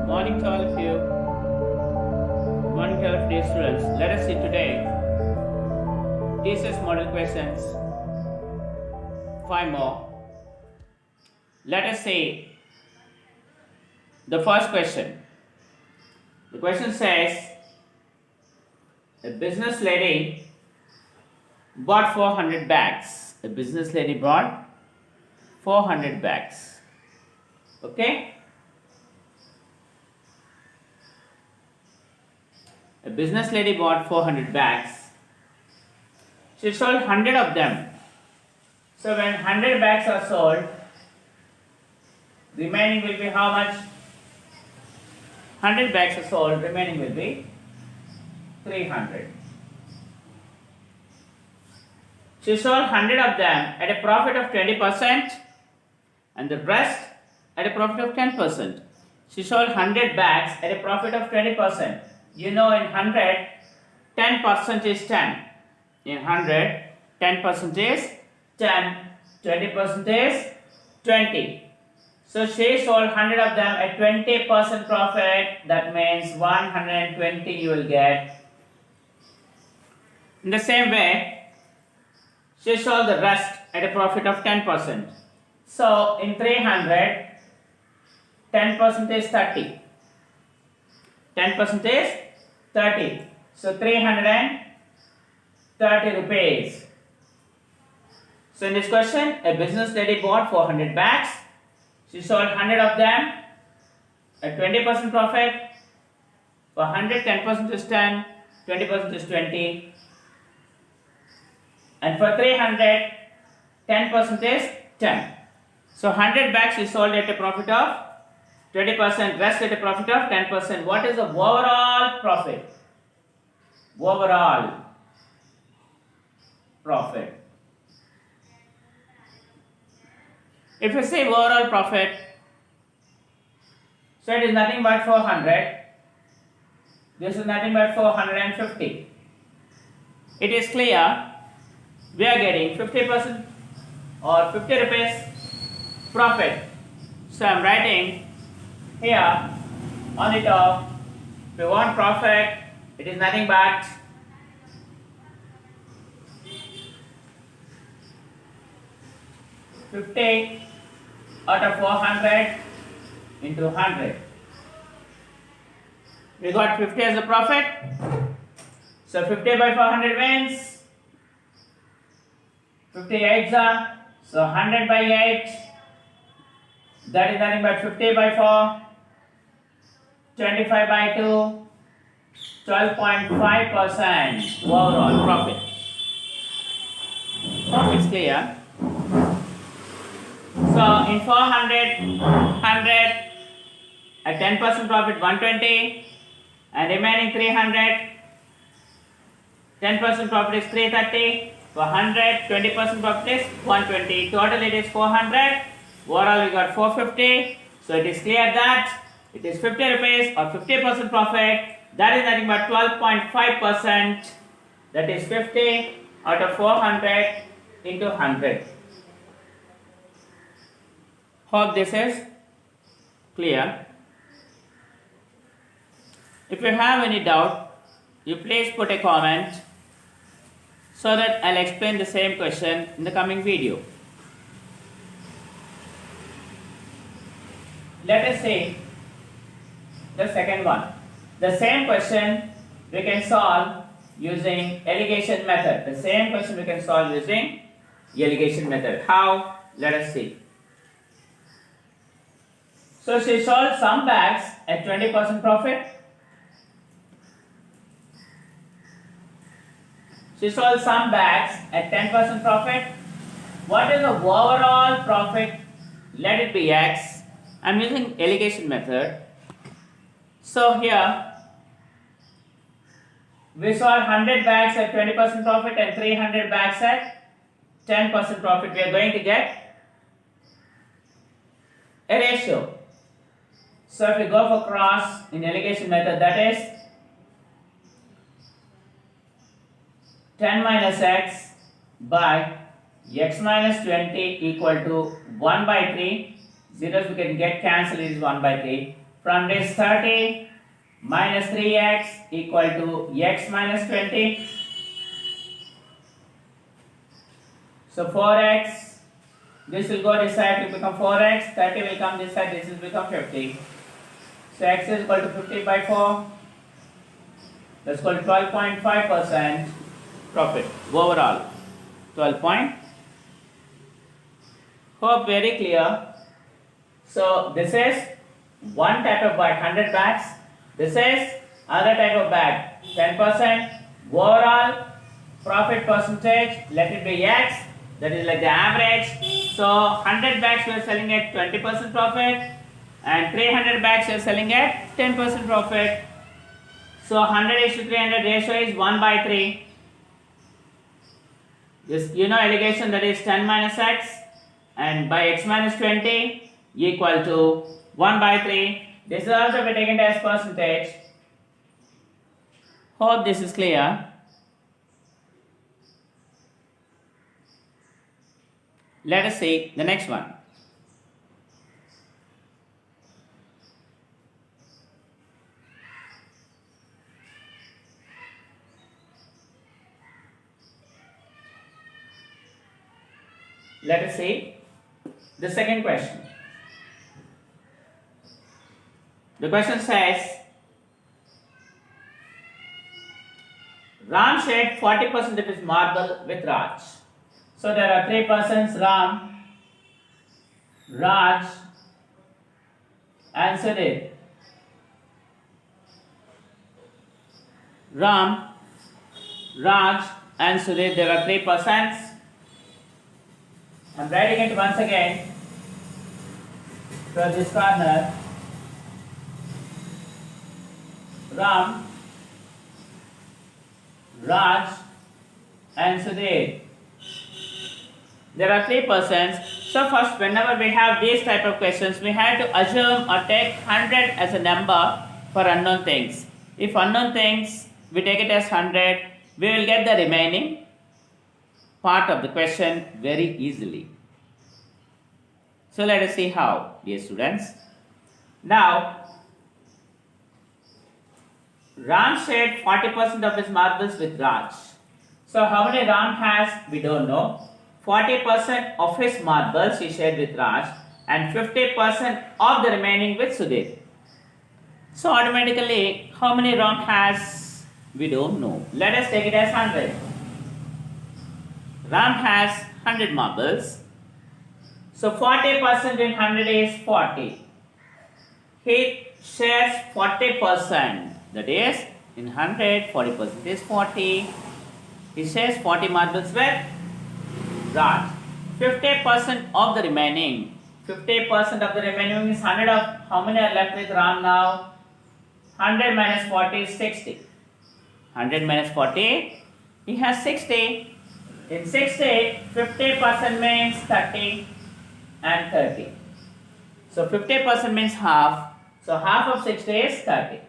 Morning to all of you. Morning to all of dear students. Let us see today Tcs model questions. 5 more. Let us see the first question. The question says, a business lady bought 400 bags. A business lady bought 400 bags. Okay? A business lady bought 400 bags. She sold 100 of them. So when 100 bags are sold, remaining will be how much? 100 bags are sold, remaining will be 300. She sold 100 of them at a profit of 20% and the rest at a profit of 10%. She sold 100 bags at a profit of 20%. You know, in 100, 10% is 10. In 100, 10% is 10, 20% is 20. So she sold 100 of them at 20% profit. That means 120 you will get. In the same way, she sold the rest at a profit of 10%. So in 300, 10% is 30. 10% is 30. So 330 rupees. So in this question, a business lady bought 400 bags. She sold 100 of them at 20% profit. For 100, 10% is 10, 20% is 20. And for 300, 10% is 10. So 100 bags she sold at a profit of 20%, rest at a profit of 10%. What is the overall profit? Overall profit. If you say overall profit, so it is nothing but 400. This is nothing but 450. It is clear we are getting 50% or 50 rupees profit. So I am writing here on the top, if we want profit, it is nothing but 50 out of 400 into 100. We got 50 as a profit. So 50 by 400 means 58 so 100 by 8. That is nothing but 50 by 4. 25 by 2. 12.5% overall profit. Hope it's clear. So in 400, 100 at 10% profit 120 and remaining 300, 10% profit is 330. For 100, 20% profit is 120. Total it is 400. Overall we got 450. So it is clear that it is 50 rupees or 50% profit. That is nothing but 12.5%. That is 50 out of 400 into 100. Hope this is clear. If you have any doubt, you please put a comment so that I'll explain the same question in the coming video. Let us see the second one. The same question we can solve using alligation method. The same question we can solve using alligation method. How? Let us see. So she sold some bags at 20% profit. She sold some bags at 10% profit. What is the overall profit? Let it be X. I am using alligation method. So here we sold 100 bags at 20% profit and 300 bags at 10% profit. We are going to get a ratio. So if we go for cross in alligation method, that is 10 minus x by x minus 20 equal to 1 by 3. Zeros we can get cancelled, it is 1 by 3. From this 30 minus 3x equal to x minus 20. So 4x, this will go this side to become 4x, 30 will come this side, this will become 50. So x is equal to 50 by 4. That's called 12.5% profit overall. 12 point. Hope very clear. So this is one type of bag, 100 bags. This is other type of bag, 10%. Overall profit percentage, let it be x. That is like the average. So 100 bags we are selling at 20% profit, and 300 bags we are selling at 10% profit. So 100:300 ratio is 1 by 3. This allegation, that is 10 minus x, and by x minus 20 equal to 1 by 3. This is also be taken as percentage. Hope this is clear. Let us see the next one. Let us see the second question. The question says, Ram shared 40% of his marble with Raj. So there are three persons, Ram, Raj and Sudhir. Ram, Raj and Sudhir, there are three persons. I am writing it once again from this corner. Ram, Raj and Sudhir. There are three persons. So first, whenever we have these type of questions, we have to assume or take 100 as a number for unknown things. If unknown things, we take it as 100, we will get the remaining part of the question very easily. So let us see how, dear students. Now, Ram shared 40% of his marbles with Raj. So how many Ram has, we don't know. 40% of his marbles he shared with Raj, and 50% of the remaining with Sudhir. So automatically, how many Ram has, we don't know. Let us take it as 100. Ram has 100 marbles. So 40% in 100 is 40. He shares 40%. That is, in 100, 40% is 40. He shares 40 marbles with Raj. 50% of the remaining. 50% of the remaining is 100 of, how many are left with Ram now? 100 minus 40 is 60. 100 minus 40, he has 60. In 60, 50% means 30 and 30. So 50% means half. So half of 60 is 30.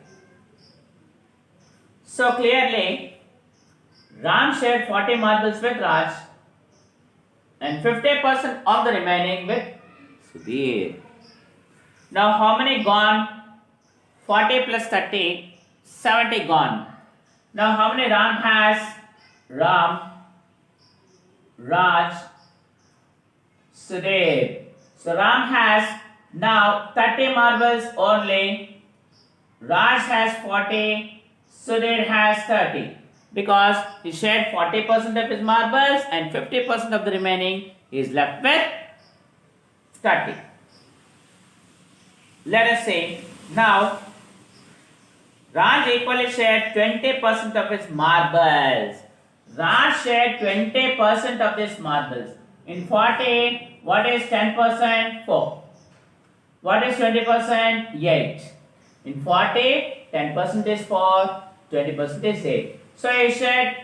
So clearly, Ram shared 40 marbles with Raj and 50% of the remaining with Sudhir. Now how many gone? 40 plus 30, 70 gone. Now how many Ram has? Ram, Raj, Sudhir. So Ram has now 30 marbles only. Raj has 40, Sudhir has 30. Because he shared 40% of his marbles and 50% of the remaining, he is left with 30. Let us say, now, Raj equally shared 20% of his marbles. Raj shared 20% of his marbles. In 40, what is 10%? 4. What is 20%? 8. In 40, 10% is 4, 20% is 8. So he shared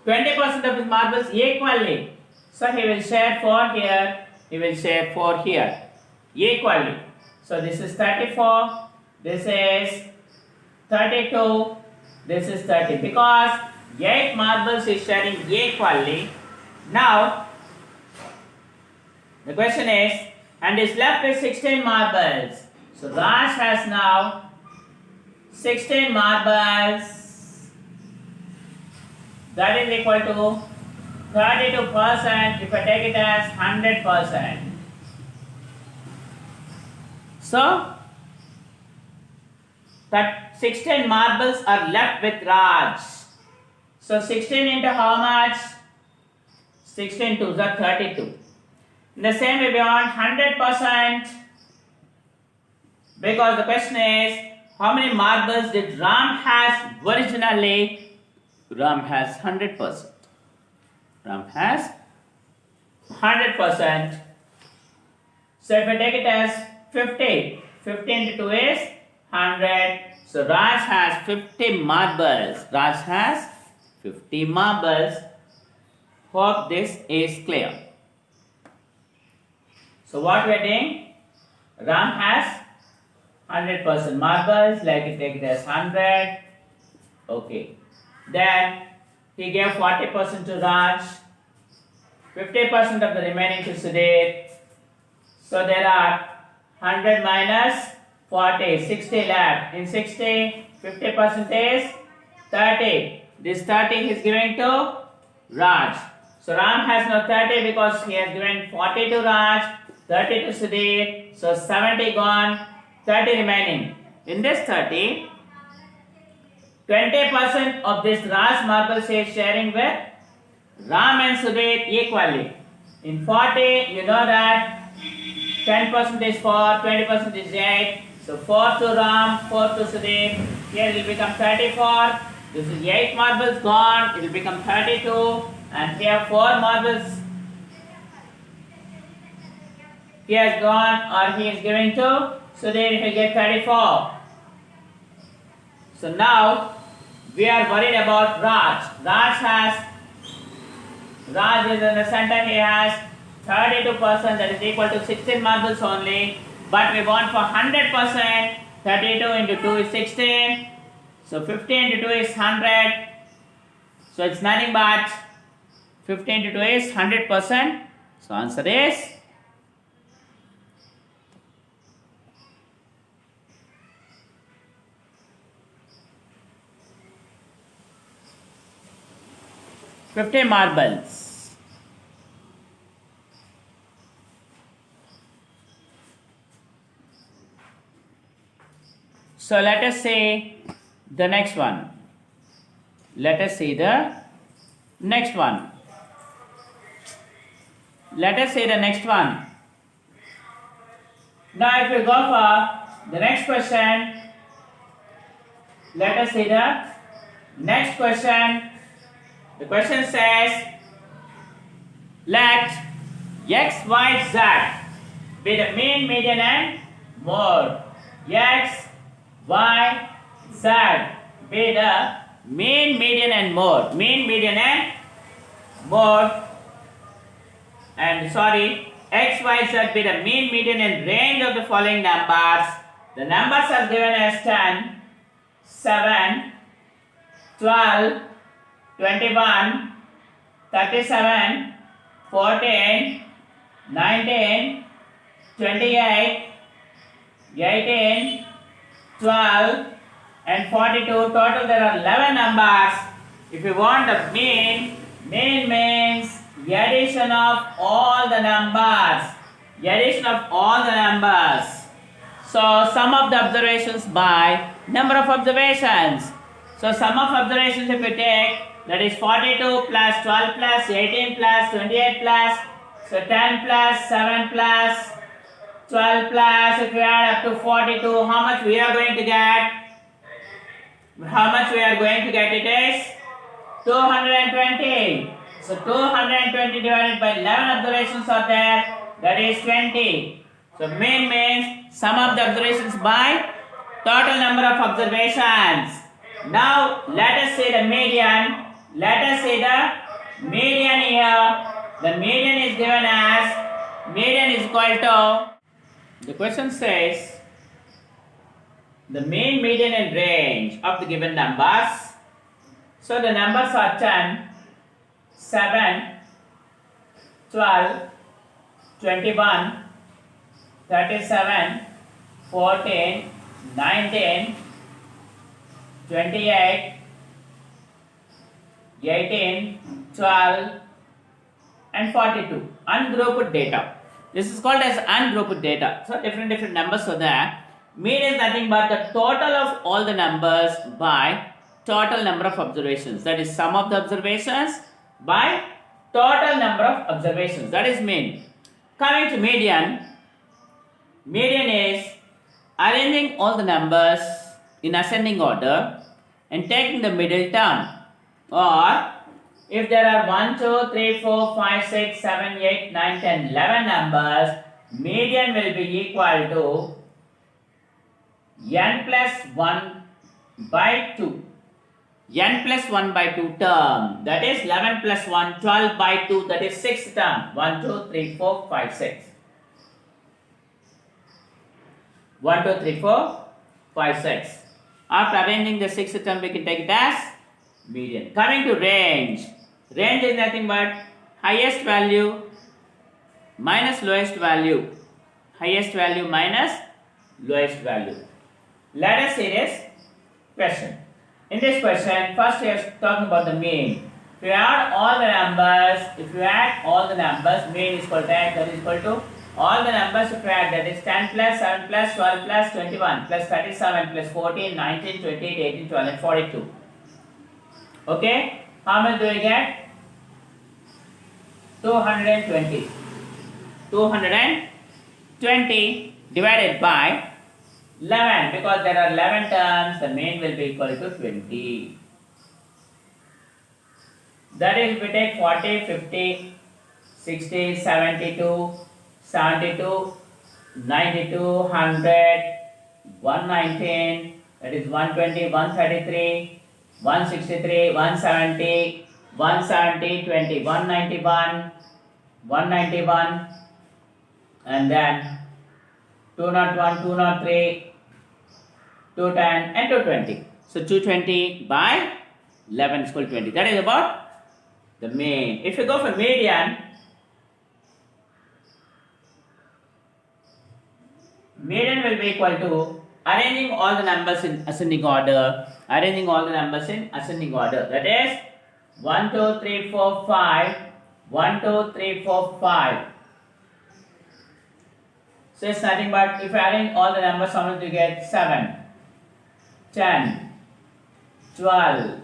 20% of his marbles equally. So he will share 4 here, he will share 4 here, equally. So this is 34, this is 32, this is 30. Because 8 marbles is sharing equally. Now, the question is, and is left with 16 marbles. So Raj has now 16 marbles. That is equal to 32% if I take it as 100%. So that 16 marbles are left with Raj. So 16 into how much? 16 to the 32. In the same way we want 100%, because the question is how many marbles did Ram has originally? Ram has 100%. Ram has 100%. So if I take it as 50, 50 into 2 is 100. So Raj has 50 marbles. Raj has 50 marbles. Hope this is clear. So what we are doing? Ram has 100% marbles. Like it take it as 100. Okay. Then he gave 40% to Raj, 50% of the remaining to Sudhir. So there are 100 minus 40, 60 left. In 60, 50% is 30. This 30 he is giving to Raj. So Ram has now 30 because he has given 40 to Raj, 30 to Sudhir. So 70 gone, 30 remaining. In this 30, 20% of this Raj marbles he is sharing with Ram and Sudhir equally. In 40, you know that 10% is 4, 20% is 8. So 4 to Ram, 4 to Sudhir. Here it will become 34. This is 8 marbles gone. It will become 32. And here 4 marbles he has gone or he is giving to Sudhir. He will get 34. So now we are worried about Raj. Raj is in the center. He has 32%, that is equal to 16 marbles only. But we want for 100%, 32 into 2 is 16. So 50 into 2 is 100. So it's nothing but 50 into 2 is 100%. So answer is 50 marbles. So let us say the next one. Let us see the next one. Let us say the next one. Now if we go for the next question, let us see the next question. The question says, let x, y, z be the mean, median and mode. X, y, z be the mean, median and mode. Mean, median and mode. And x, y, z be the mean, median and range of the following numbers. The numbers are given as 10, 7, 12, 21, 37, 14, 19, 28, 18, 12 and 42. Total there are 11 numbers. If you want the mean means addition of all the numbers. Addition of all the numbers. So sum of the observations by number of observations. So sum of observations if you take, that is 42 plus 12 plus 18 plus 28 plus, so 10 plus 7 plus 12 plus, if you add up to 42, how much we are going to get? How much we are going to get? It is 220. So 220 divided by 11 observations are there, that is 20. So mean means sum of the observations by total number of observations. Now let us say the median. Let us say the median here. The median is given as, median is equal to, the question says the mean, median and range of the given numbers. So the numbers are 10, 7, 12, 21, 37, 14, 19, 28, 18, 12, and 42. Ungrouped data. This is called as ungrouped data. So different numbers are there. Mean is nothing but the total of all the numbers by total number of observations. That is sum of the observations by total number of observations. That is mean. Coming to median. Median is arranging all the numbers in ascending order and taking the middle term. Or if there are 1, 2, 3, 4, 5, 6, 7, 8, 9, 10, 11 numbers, median will be equal to n plus 1 by 2. N plus 1 by 2 term. That is 11 plus 1, 12 by 2. That is 6th term. 1, 2, 3, 4, 5, 6. 1, 2, 3, 4, 5, 6. After arranging the 6th term, we can take it as median. Coming to range. Range is nothing but highest value minus lowest value. Highest value minus lowest value. Let us see this question. In this question, first we are talking about the mean. If you add all the numbers, mean is equal to x, that is equal to all the numbers if you add, that is 10 plus 7 plus 12 plus 21 plus 37 plus 14, 19, 28, 18, 12 and 42. Okay, how much do we get? 220. 220 divided by 11, because there are 11 terms, the mean will be equal to 20. That is, we take 40, 50, 60, 72, 72, 92, 100, 119, that is 120, 133, 163, 170, 170, 20, 191, 191, and then 201, 203, 210 and 220. So 220 by 11 is equal to 20. That is about the mean. If you go for median, median will be equal to arranging all the numbers in ascending order. Arranging all the numbers in ascending order. That is 1, 2, 3, 4, 5. 1, 2, 3, 4, 5. So it's nothing but if you arrange all the numbers, how much do you get? 7, 10, 12,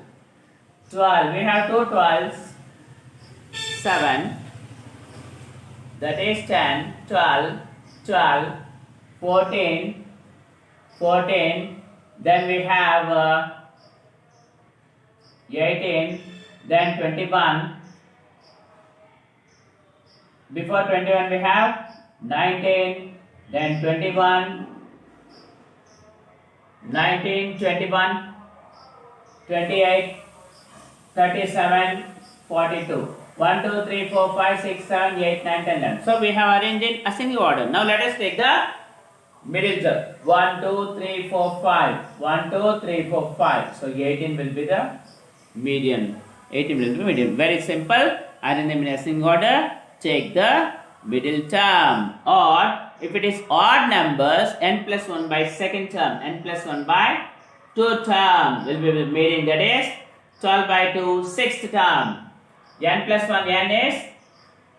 12. We have two 12s. 7. That is 10, 12, 12, 14, 14. Then we have 18. Then 21. Before 21 we have 19. Then 21, 19, 21, 28, 37, 42. 1, 2, 3, 4, 5, 6, 7, 8, 9, 10, 11. So we have arranged in ascending order. Now let us take the middle term. 1, 2, 3, 4, 5. 1, 2, 3, 4, 5. So 18 will be the median. 18 will be the median. Very simple. Arrange them in ascending order. Take the middle term. Or if it is odd numbers, n plus 1 by second term, n plus 1 by 2 term will be the median. That is 12 by 2, sixth term. N plus 1, n is,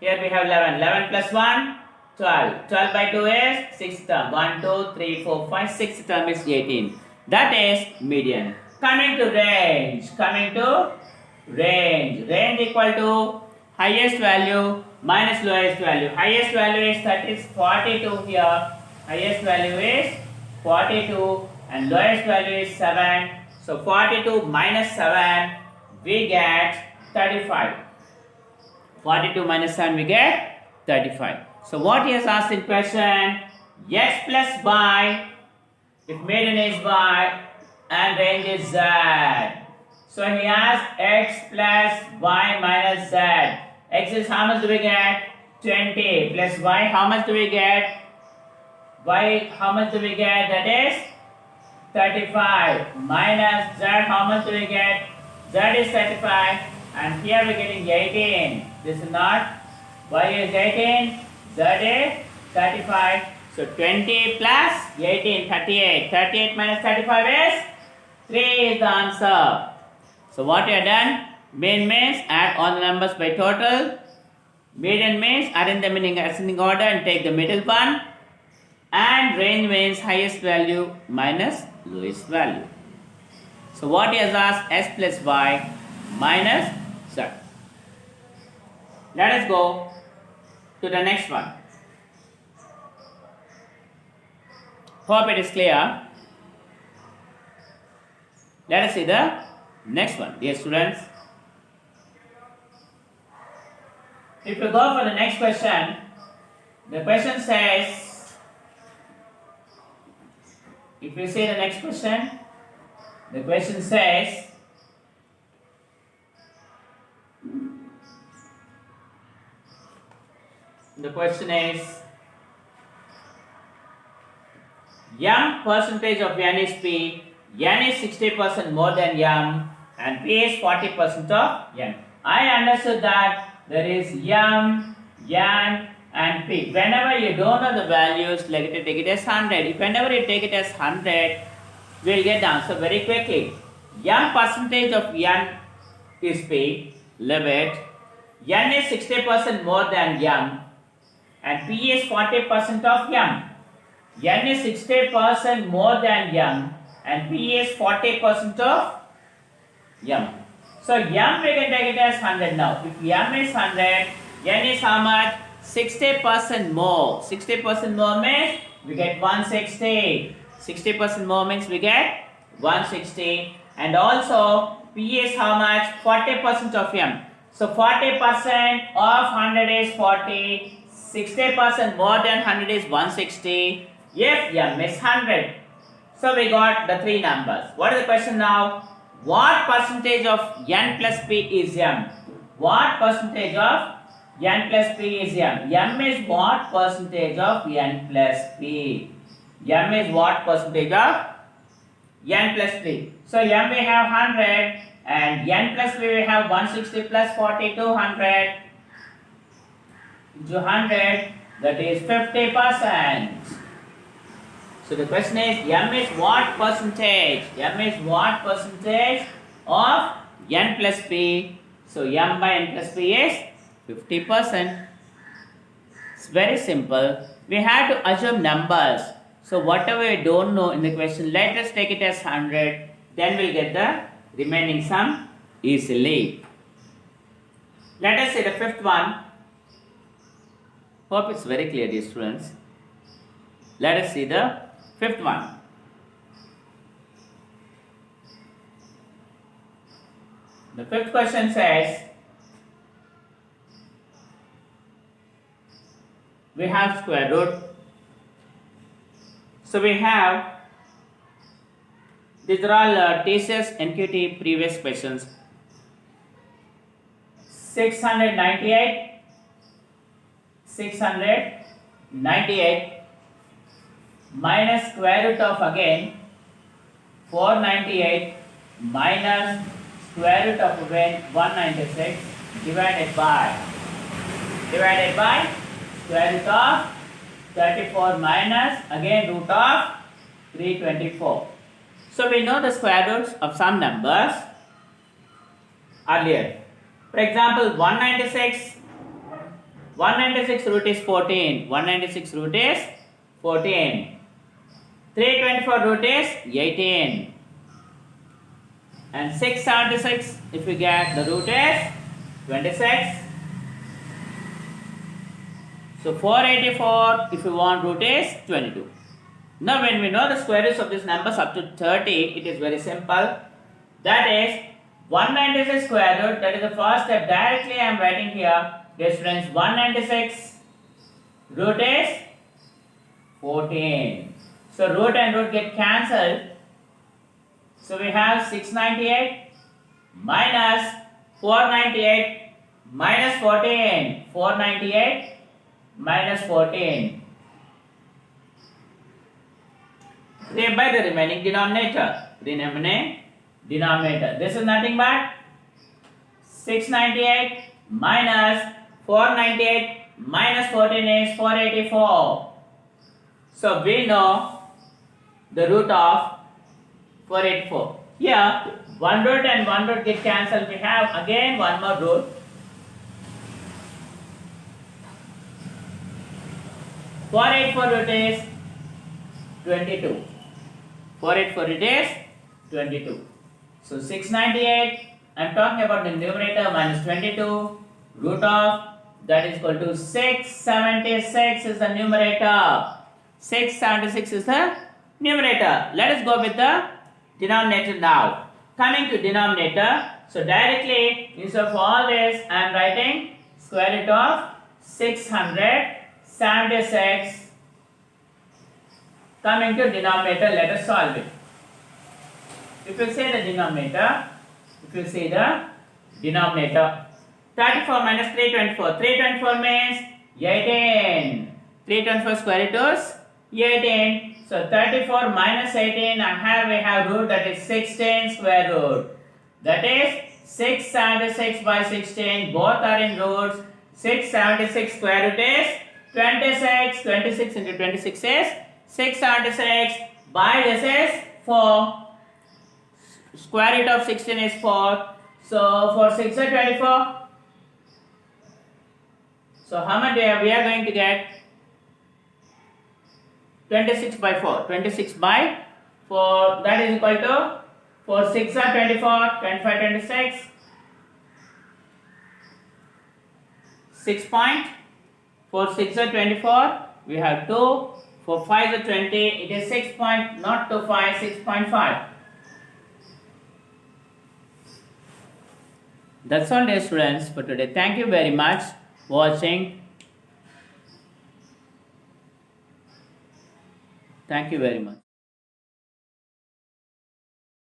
here we have 11. 11 plus 1, 12. 12 by 2 is sixth term. 1, 2, 3, 4, 5, sixth term is 18. That is median. Coming to range. Range equal to highest value minus lowest value. Highest value is 42 here. Highest value is 42 and lowest value is 7. So 42 minus 7 we get 35. 42 minus 7 we get 35. So what he has asked in question, x plus y, if median is y and range is z. So he asked x plus y minus z. X is how much do we get? 20 plus y, how much do we get? Y, how much do we get? That is 35 minus z, how much do we get? Z is 35 and here we are getting 18. This is not, y is 18, z is 35 So 20 plus 18, 38. 38 minus 35 is 3 is the answer. So what you have done? Mean means add all the numbers by total. Median means arrange them in ascending order and take the middle one. And range means highest value minus lowest value. So what he has asked? S plus Y minus Z. Let us go to the next one. Hope it is clear. Let us see the next one, dear students. If you go for the next question, the question says, if you see the next question, the question says, the question is, M percentage of N is P, N is 60% more than M, and P is 40% of N. I understood that there is M, N, and P. Whenever you don't know the values, like take it as 100. Whenever you take it as 100, we will get the answer very quickly. M percentage of N is P, leave it. N is 60% more than M, and P is 40% of M. N is 60% more than M, and P is 40% of M. So M we can take it as 100 now. If M is 100, N is how much? 60% more. 60% more means we get 160. 60% more means we get 160. And also P is how much? 40% of M. So 40% of 100 is 40. 60% more than 100 is 160. If M is 100. So we got the three numbers. What is the question now? What percentage of N plus P is M? What percentage of N plus P is M? M is what percentage of N plus P? M is what percentage of N plus P? So M we have 100 and N plus P we have 160 plus 40, 200 into 100, that is 50%. So the question is, M is what percentage? M is what percentage of N plus P? So M by N plus P is 50%. It's very simple. We have to assume numbers. So whatever we don't know in the question, let us take it as 100. Then we'll get the remaining sum easily. Let us see the fifth one. Hope it's very clear, dear students. Let us see the fifth one. The fifth question says, we have square root. So we have, these are all Tcs Nqt previous questions. 698 minus square root of again 498 minus square root of again 196 divided by square root of 34 minus again root of 324. So we know the square roots of some numbers earlier. For example, 196 root is 14. 196 root is 14. 324 root is 18. And 676, if we get the root is 26. So 484, if you want root is 22. Now when we know the square roots of these numbers up to 30, it is very simple. That is 196 square root, that is the first step. Directly I am writing here. Dear students, 196 root is 14. So root and root get cancelled. So we have 698 minus 498 minus 14. 498 minus 14. Save by the remaining denominator. Denominator. This is nothing but 698 minus 498 minus 14 is 484. So we know the root of 484. Here, one root and one root get cancelled. We have again one more root. Four eight four root is 22. 484 root is 22. So 698. I'm talking about the numerator minus 22. Root of that is equal to 676 is the numerator. 676 is the numerator. Let us go with the denominator now. Coming to denominator, so directly instead of all this, I am writing square root of 676. Coming to denominator, let us solve it. If you say the denominator, 34 minus 324. 324 means 18. 324 square root is 18. So 34 minus 18, we have root, that is 16 square root. That is 676 by 16. Both are in roots. 676 square root is 26. 26 into 26 is 676. By this is 4. Square root of 16 is 4. So for 6 are 24. So how much we are going to get? 26 by 4. 26 by 4. That is equal to, for 6 are 24. 25, 26. 6 point. For 6 are 24. We have 2. For 5 are 20. It is 6 point, not 25, 6.5. That's all, dear students, for today. Thank you very much for watching. Thank you very much.